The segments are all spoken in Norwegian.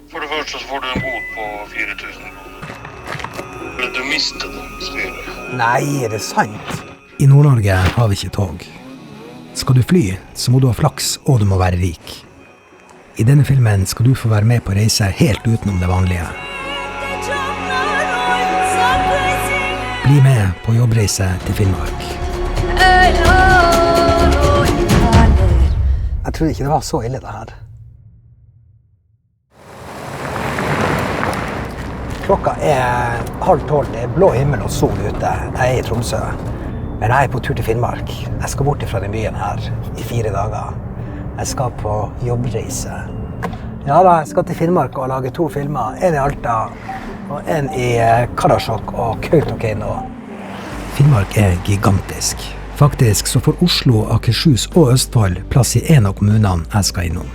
For det første så får du en bot på 4000 kroner. Du mister det styret. Nei, er det sant? I Nord-Norge har vi ikke tog. Skal du fly, så må du ha flaks, og du må være rik. I denne filmen skal du få være med på å reise helt utenom det vanlige. Bli med på jobbreise til Finnmark. Jeg trodde ikke det var så ille det her. Klokka er 11:30, det er blå himmel og sol ute. Jeg er i Tromsø, men jeg er på tur til Finnmark. Jeg skal bort fra den byen her i 4 dager. Jeg skal på jobbreise. Ja da, jeg skal til Finnmark og lage 2 filmer. En i Alta og en i Karasjok og Kautokeino. Finnmark er gigantisk. Faktisk så får Oslo, Akershus og Østfold plass i en av kommunene jeg skal innom.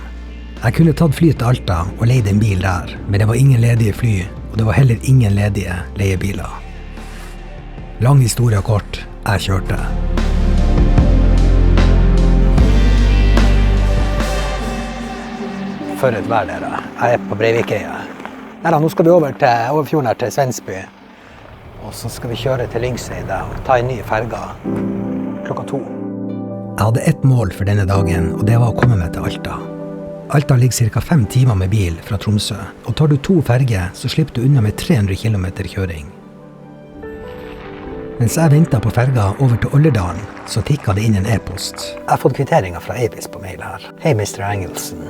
Jeg kunne tatt fly til Alta og leid en bil der, men det var ingen ledige fly, og det var heller ingen ledige leiebiler. Lang historie kort, jeg kjørte. For et vær dere. Jeg er på Breivikøya. Neida, nå skal vi over fjorden her til Svensby. Og så skal vi kjøre til Lyngseidet og ta en ny ferga klokka 2. Jeg hadde ett mål for denne dagen, og det var å komme meg til Alta. Alta ligger ca. 5 timer med bil fra Tromsø, og tar du 2 ferger, så slipper du unna med 300 km kjøring. Mens jeg ventet på ferga over til Olderdalen, så tikket det inn en e-post. Jeg har fått kvitteringer fra Avis på mail her. Hei, Mr. Engelsen.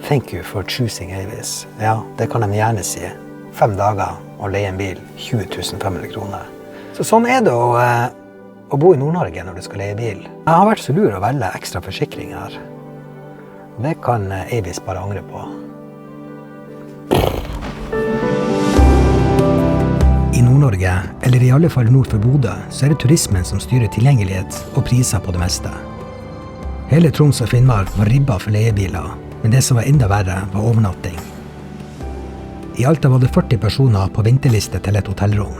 Thank you for choosing Avis. Ja, det kan de gjerne si. 5 dager og leie en bil, 20 500 kroner. Så sånn er det å bo i Nord-Norge når du skal leie bil. Jeg har vært så lur å velge ekstra forsikring her. Det kan Avis bare angre på. I Nord-Norge, eller i alle fall nord for Bodø, så er det turismen som styrer tilgjengelighet og priser på det meste. Hele Troms og Finnmark var ribba for leiebiler, men det som var enda verre var overnatting. I Alta var det 40 personer på venteliste til et hotellrom.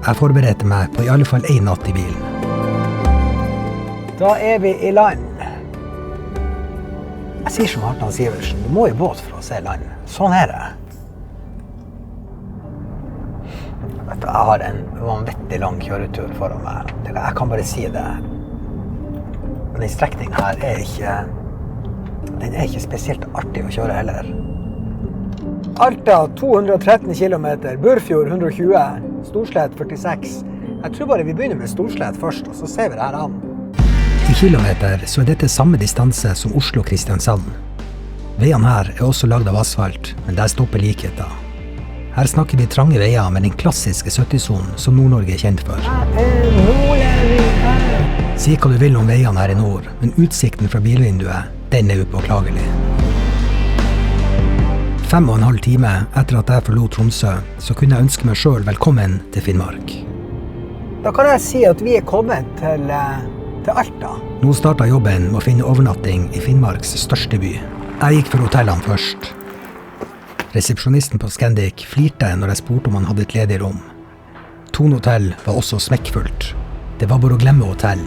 Jeg forberedte meg på i alle fall 1 natt i bilen. Da er vi i land. Jeg sier som Hartland Sivertsen, du må i båt for å se land. Sånn er det. Jeg har en vanvittig lang kjøretur foran meg. Jeg kan bare si det. Den strekningen her er ikke spesielt artig å kjøre heller. Alta 213 km, Burfjord 120, Storslett 46. Jeg tror bare vi begynner med Storslett først, og så ser vi det her an. I kilometer så er dette samme distanse som Oslo-Kristiansand. Veiene her er også lagd av asfalt, men der stopper likheten. Her snakker vi trange veier med den klassiske 70-sonen som Nord-Norge er kjent for. Si hva du vil om veiene her i nord, men utsikten fra bilvinduet, den er upåklagelig. 5,5 timer etter at jeg forlot Tromsø, så kunne jeg ønske meg selv velkommen til Finnmark. Da kan jeg si at vi er kommet til Alta. Nå startet jobben med å finne overnatting i Finnmarks største by. Jeg gikk for hotellene først. Resepsjonisten på Scandic flirte når jeg spurte om han hadde et ledig rom. Thon hotell var også smekkfullt. Det var bare å glemme hotell.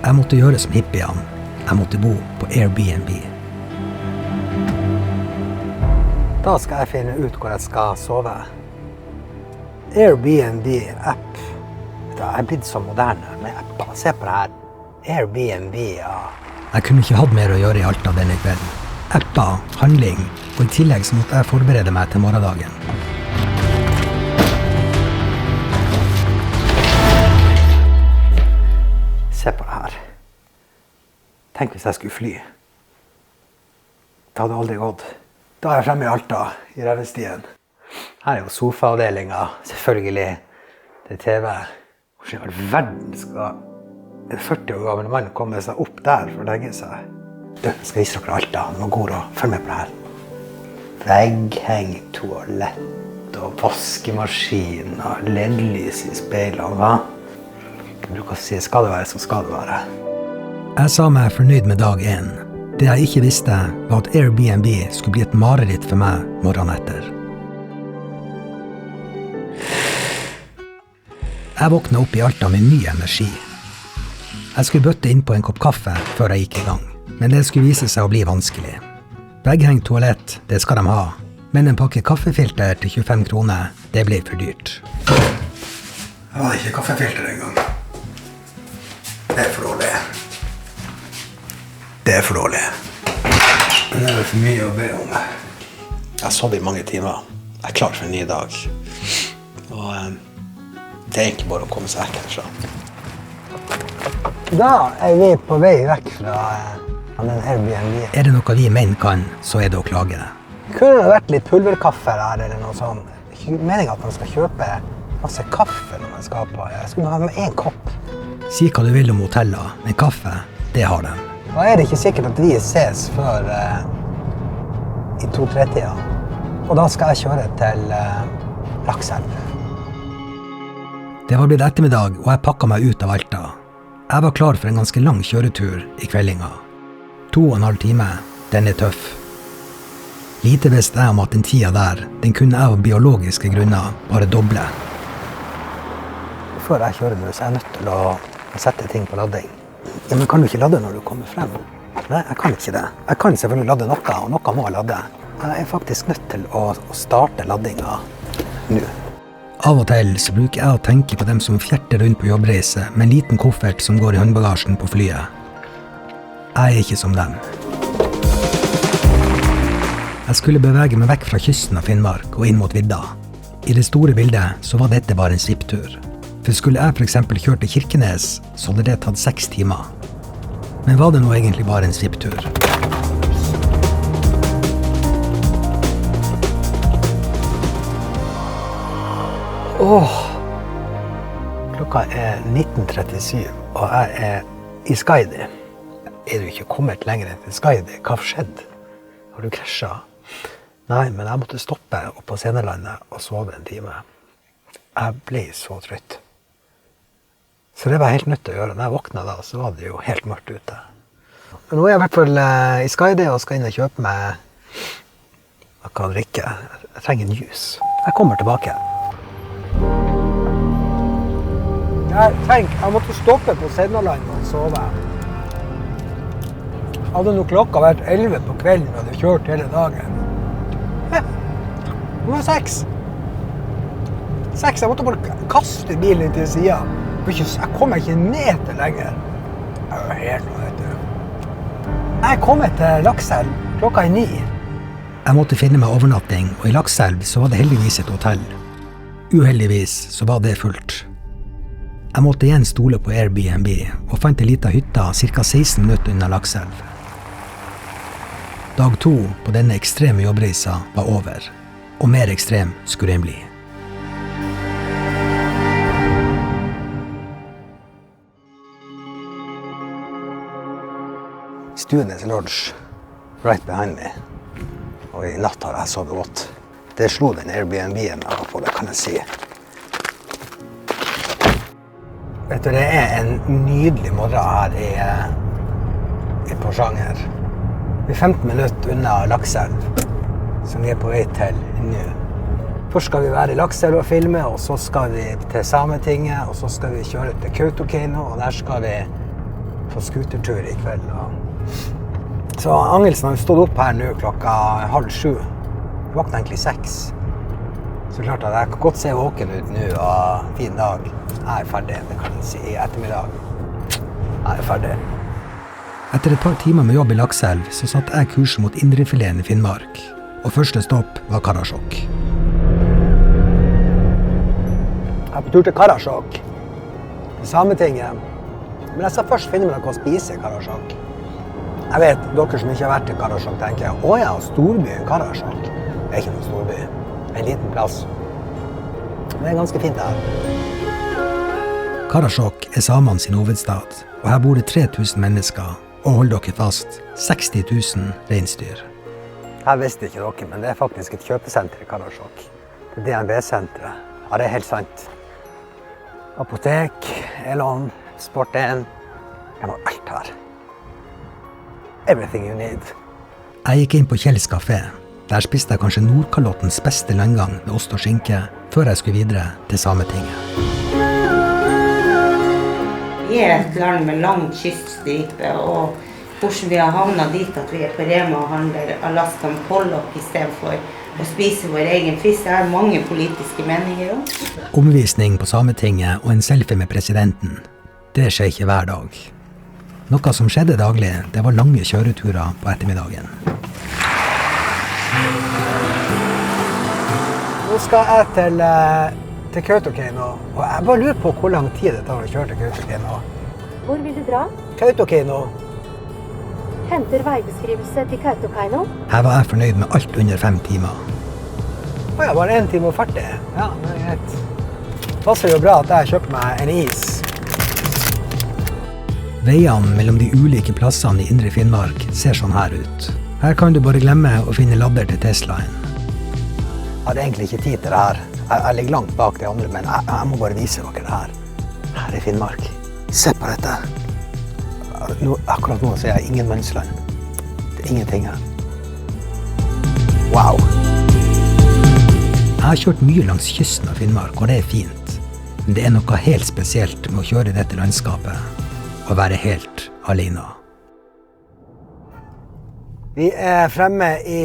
Jeg måtte gjøre som hippiene. Jeg måtte bo på Airbnb. Da skal jeg finne ut hvor jeg skal sove. Airbnb-app. Jeg er blitt så moderne med apper. Se på det her. Airbnb, ja. Jeg kunne ikke hatt mer å gjøre i Alta denne kvelden. Apper, handling, og i tillegg så måtte jeg forberede meg til morgendagen. Se på det her. Tenk hvis jeg skulle fly. Det hadde aldri gått. Da er jeg fremme i Alta, i Revestien. Her er jo sofaavdelingen, selvfølgelig. Det er TV. Hvordan i all verden skal en 40 år gammel mann komme seg opp der for å legge seg? Du, jeg skal vise dere Alta. Nå går og følg med på det her. Veggheng, toalett og vaskemaskin og LED-lys i speilene, hva? Jeg bruker å si, skal det være, så skal det være. Jeg sa meg fornøyd med dag 1. Det jeg ikke visste, var at Airbnb skulle bli et mareritt for meg morgenen etter. Jeg våknet opp i Alta med ny energi. Jeg skulle bøtte inn på en kopp kaffe før jeg gikk i gang, men det skulle vise seg å bli vanskelig. Veggheng toalett, det skal de ha, Men en pakke kaffefilter til 25 kroner, det ble for dyrt. Det var ikke kaffefilter engang. Det for dårlig. Det for dårlig. Men det for mye å be om. Jeg har sovet i mange timer. Jeg klar for en ny dag. Og det egentlig bare å komme seg vekk herfra. Da vi på vei vekk fra den Airbnb. Det noe vi menn kan, så det å klage. Kunne det vært litt pulverkaffe her, eller noe sånt? Det er ikke meningen at man skal kjøpe masse kaffe når man skal på. Jeg skulle ha med en kopp. Si hva du vil om hoteller, men kaffe, det har de. Da det ikke sikkert at vi ses før i 2-3-tida. Og da skal jeg kjøre til Lakselv. Det var blitt ettermiddag, og jeg pakket meg ut av Alta. Jeg var klar for en ganske lang kjøretur i kveldinga. 2,5 timer, den tøff. Lite visste jeg om at den tida der, den kunne jeg av biologiske grunner bare doble. Før jeg kjører nå, så jeg nødt til å sette ting på ladding. Ja, men kan du ikke ladde når du kommer frem? Nei, jeg kan ikke det. Jeg kan selvfølgelig ladde noe, og noe må jeg ladde. Jeg faktisk nødt til å starte laddinga nå. Av og til så bruker jeg å tenke på dem som fjerter rundt på jobbreise med en liten koffert som går i håndbagasjen på flyet. Jeg ikke som dem. Jeg skulle bevege meg vekk fra kysten av Finnmark og inn mot vidda. I det store bildet så var dette bare en svipptur. For skulle jeg for eksempel kjørt til Kirkenes, så hadde det tatt 6 timer. Men var det nå egentlig bare en svipptur? Klokka 19:37, og jeg i Skaidi. Du ikke kommet lenger enn til Skaidi? Hva har skjedd? Har du krasjet? Nei, men jeg måtte stoppe opp på Scenelandet og sove en time. Jeg ble så trøtt. Så det var jeg helt nødt til å gjøre. Når jeg våknet da, så var det jo helt mørkt ute. Men nå er jeg i hvert fall i Skaidi og skal inn og kjøpe meg noe å drikke. Jeg trenger en juice. Jeg kommer tilbake. Jeg måtte stoppe på Scenelandet og sove. Hadde nå klokka vært 11 på kvelden og hadde kjørt hele dagen. Det var 6. Jeg måtte bare kaste bilen til siden. Jeg kom ikke ned til lenger. Jeg var helt noe, vet du. Jeg kom til Lakselv klokka 9. Jeg måtte finne meg overnatting, og i Lakselv så var det heldigvis et hotell. Uheldigvis så var det fullt. Jeg måtte igjen stole på Airbnb, og fant en liten hytte ca. 16 minutter unna Lakselv. Dag 2 på denne ekstreme jobbreisa var over, og mer ekstrem skulle den bli. Studenes Lodge, right behind me. Og i natt har jeg sovet godt. Det slo den Airbnb-en jeg var på, det kan jeg si. Vet du, det en nydelig morgen her i Porsanger. Vi 15 minutter unna Lakselv, som vi på vei til nå. Først skal vi være i Lakselv og filme, og så skal vi til Sametinget, og så skal vi kjøre til Kautokeino, og der skal vi på skutertur i kveld. Så Angelsen har stått opp her nå klokka 6:30. Vi våkner egentlig 6. Så klart at jeg kan godt se våken ut nå, og fin dag. Jeg ferdig, det kan jeg si, i ettermiddag. Jeg ferdig. Etter et par timer med jobb i Lakselv, så satte jeg kursen mot Indrefileten i Finnmark, og første stopp var Karasjok. Jeg på tur til Karasjok, til Sametinget, men jeg skal først finne meg noe å spise i Karasjok. Jeg vet, dere som ikke har vært i Karasjok, tenker, ja, storbyen Karasjok. Det ikke noen storby, en liten plass. Men det ganske fint her. Karasjok samene sin hovedstad, og her bor det 3000 mennesker, og hold dere fast, 60 000 reinsdyr. Jeg visste ikke dere, men det faktisk et kjøpesenter i Karasjok. Det DNB-senteret. Ja, det helt sant. Apotek, Elon, Sport1. Jeg har alt her. Everything you need. Jeg gikk inn på Kjells Café. Der spiste jeg kanskje Nordkalottens beste landgang med ost og skinke, før jeg skulle videre til Sametinget. Vi et land med lang kyststripe, og hvordan vi har havnet dit at vi på Rema og handler Alaskan pollock I stedet for å spise vår egen fisk. Jeg har mange politiske meninger også. Omvisning på Sametinget og en selfie med presidenten, det skjer ikke hver dag. Noe som skjedde daglig, det var lange kjøreturer på ettermiddagen. Nå skal jeg til Kautokeino, og jeg bare lurer på hvor lang tid det tar å kjøre til Kautokeino. Hvor vil du dra? Kautokeino. Henter veibeskrivelse til Kautokeino. Her var jeg fornøyd med alt under 5 timer. Åja, bare 1 time og 40. Ja, det er greit. Det passer jo bra at jeg kjøper meg en is. Veiene mellom de ulike plassene i Indre Finnmark ser sånn her ut. Her kan du bare glemme å finne ladder til Teslaen. Jeg hadde egentlig ikke tid til det her. Jeg ligger langt bak de andre, men jeg må bare vise dere det her. Her i Finnmark. Se på dette. Akkurat nå ser jeg ingen Mønsland. Det er ingenting her. Wow! Jeg har kjørt mye langs kysten av Finnmark, og det er fint. Men det er noe helt spesielt med å kjøre i dette landskapet og være helt alene. Vi er fremme i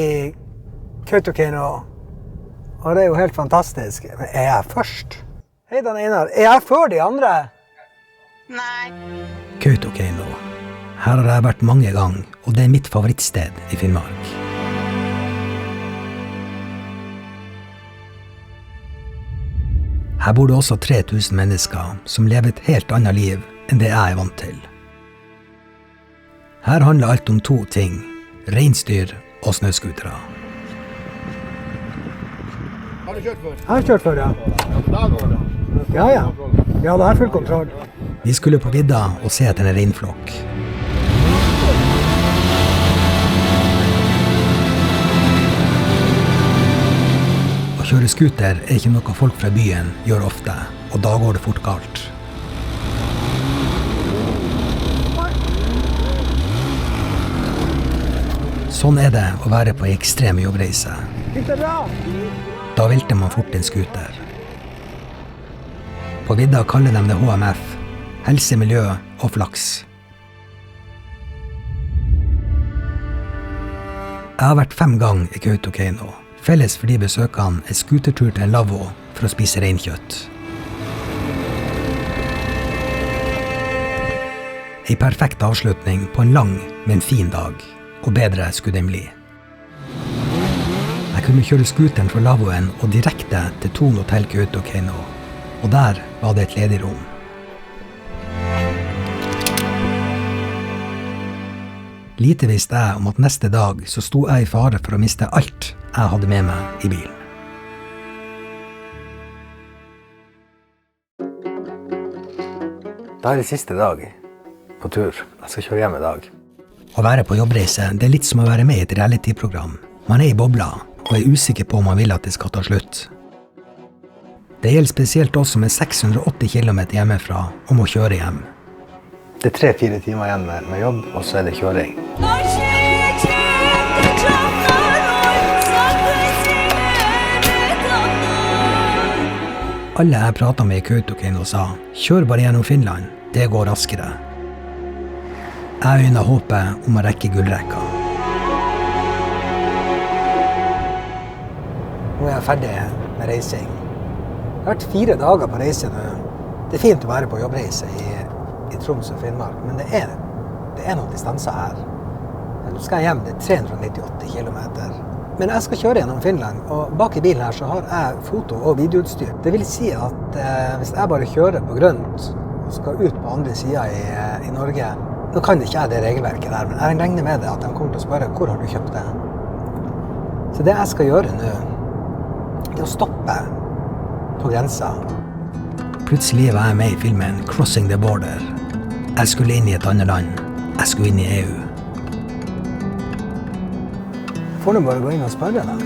Kautokeino, og det er jo helt fantastisk. Men er jeg først? Hei, Dan Einar. Er jeg før de andre? Nei. Kautokeino. Her har jeg vært mange ganger, og det er mitt favorittsted i Finnmark. Her bor det også 3000 mennesker som lever et helt annet liv enn det jeg er vant til. Her handler alt om 2 ting, reinsdyr og snøskutere. Har du kjørt før? Jeg har kjørt før, ja. Da går det. Ja, ja. Ja, det er full kontroll. Vi skulle på vidda og se etter en reinflokk. Å kjøre skuter er ikke noe folk fra byen gjør ofte, og da går det fort galt. Sånn er det å være på en ekstrem jobbreise. Da velter man fort en skuter. På vidda kaller de det HMF, helse, miljø og flaks. Jeg har vært 5 ganger i Kautokeino. Felles for de besøkene er skutertur til en lavvo for å spise reinkjøtt. En perfekt avslutning på en lang, men fin dag. Og bedre skulle den bli. Jeg kunne kjøre skuteren fra lavvoen og direkte til Thon Hotel Kautokeino, og der var det et ledig rom. Lite visste jeg om at neste dag så sto jeg i fare for å miste alt jeg hadde med meg i bilen. Da er det siste dag på tur. Jeg skal kjøre hjem i dag. Å være på jobbreise, det er litt som å være med i et reality-program. Man er i bobla, og er usikker på om man vil at det skal ta slutt. Det gjelder spesielt oss som er 680 km hjemmefra og må kjøre hjem. Det er 3-4 timer igjen med jobb, og så er det kjøring. Alle jeg pratet med i Kautokeino sa, kjør bare gjennom Finland, det går raskere. Jeg øyner håpet om å rekke gullrekka. Nå er jeg ferdig med reising. Jeg har vært 4 dager på reise nå. Det er fint å være på jobbreise i Troms og Finnmark, men det er noen distanser her. Nå skal jeg hjem, det er 398 kilometer. Men jeg skal kjøre gjennom Finland, og bak i bilen her så har jeg foto- og videoutstyr. Det vil si at hvis jeg bare kjører på grønt og skal ut på andre siden i Norge, nå kan ikke jeg det regelverket der, men jeg regner med det at de kommer til å spørre hvor har du kjøpt det. Så det jeg skal gjøre nå, det er å stoppe på grensa. Plutselig var jeg med i filmen Crossing the Border. Jeg skulle inn i et annet land. Jeg skulle inn i EU. Får du bare gå inn og spørre da?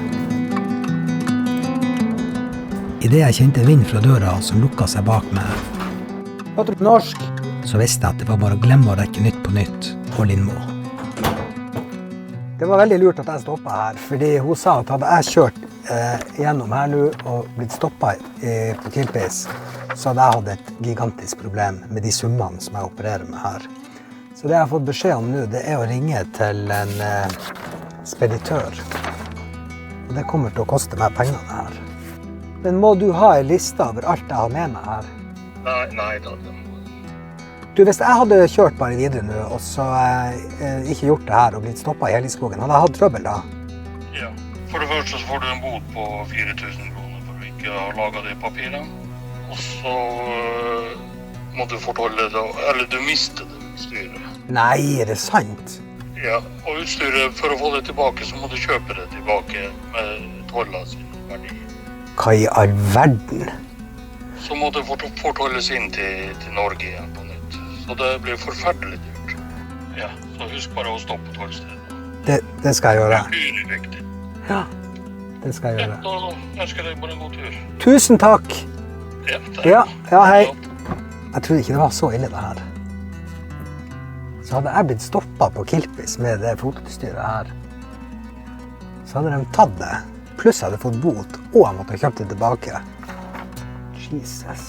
I det jeg kjente vind fra døra som lukket seg bak meg, hva tror du norsk? Så visste jeg at det var bare å glemme å rekke Nytt på Nytt og Lindmo. Det var veldig lurt at jeg stoppet her, fordi hun sa at hadde jeg kjørt gjennom her nå og blitt stoppet på Kilpis, så hadde jeg hatt et gigantisk problem med de summene som jeg opererer med her. Så det jeg har fått beskjed om nå, det er å ringe til en speditør Det kommer til å koste meg pengene her. Men må du ha en liste over alt jeg har med meg her? Nei da, det må Du, hvis jeg hadde kjørt bare videre nå, og så ikke gjort det her og blitt stoppet i Helligskogen, hadde jeg hatt trøbbel da? Ja. For det første så får du en bot på 4000 kroner for å ikke ha laget de papirene. Og så må du forholde deg, eller du mister det utstyret. Nei, er det sant? Ja, og utstyret, for å få det tilbake, så må du kjøpe det tilbake med tollet sin verdi. Hva i all verden? Så må det fortolles inn til Norge igjen på nytt. Så det blir forferdelig dyrt. Ja, så husk bare å stoppe tollstedet. Det skal jeg gjøre. Det blir viktig. Ja, det skal jeg gjøre. Da ønsker jeg deg bare en god tur. Tusen takk! Ja, Ja, hei. Jeg trodde ikke det var så ille det her. Så hadde jeg blitt stoppet på Kilpis med det fotoutstyret her, så hadde de tatt det, pluss jeg hadde fått bot, og jeg måtte ha kjøpt det tilbake. Jesus.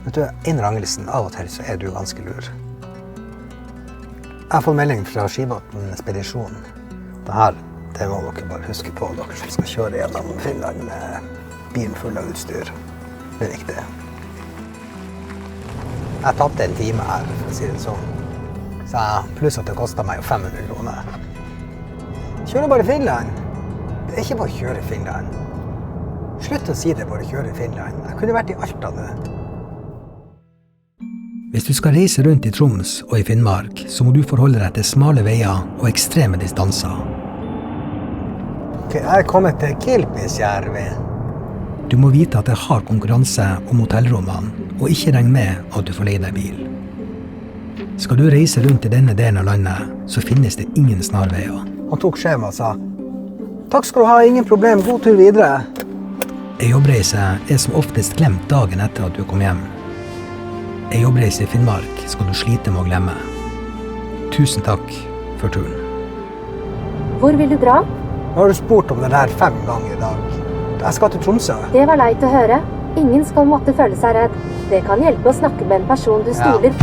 Vet du, Einar Angelsen, av og til så er du ganske lur. Jeg har fått melding fra Skibotn Spedisjon. Det må dere bare huske på, dere som skal kjøre gjennom Finland med bilen full av utstyr. Det er viktig. Jeg tappte en time her, for å si det sånn. Så pluss at det kostet meg jo 500 kroner. Kjører bare Finland. Det er ikke bare å kjøre Finland. Slutt å si det bare å kjøre Finland. Jeg kunne vært i Alta nå. Hvis du skal reise rundt i Troms og i Finnmark, så må du forholde deg til smale veier og ekstreme distanser. Ok, jeg er kommet til Kilpisjärvi. Du må vite at det har konkurranse om hotellrommene, og ikke regne med at du får leie deg bil. Skal du reise rundt i denne delen av landet, så finnes det ingen snarveier. Han tok skjema og sa, takk skal du ha, ingen problem, god tur videre. En jobbreise er som oftest glemt dagen etter at du kom hjem. En jobbreise i Finnmark skal du slite med å glemme. Tusen takk for turen. Hvor vil du dra? Nå har du spurt om det der 5 ganger i dag. Jeg skal til Tromsø. Det var leit å høre. Ingen skal måtte føle seg redd. Det kan hjelpe å snakke med en person du stoler.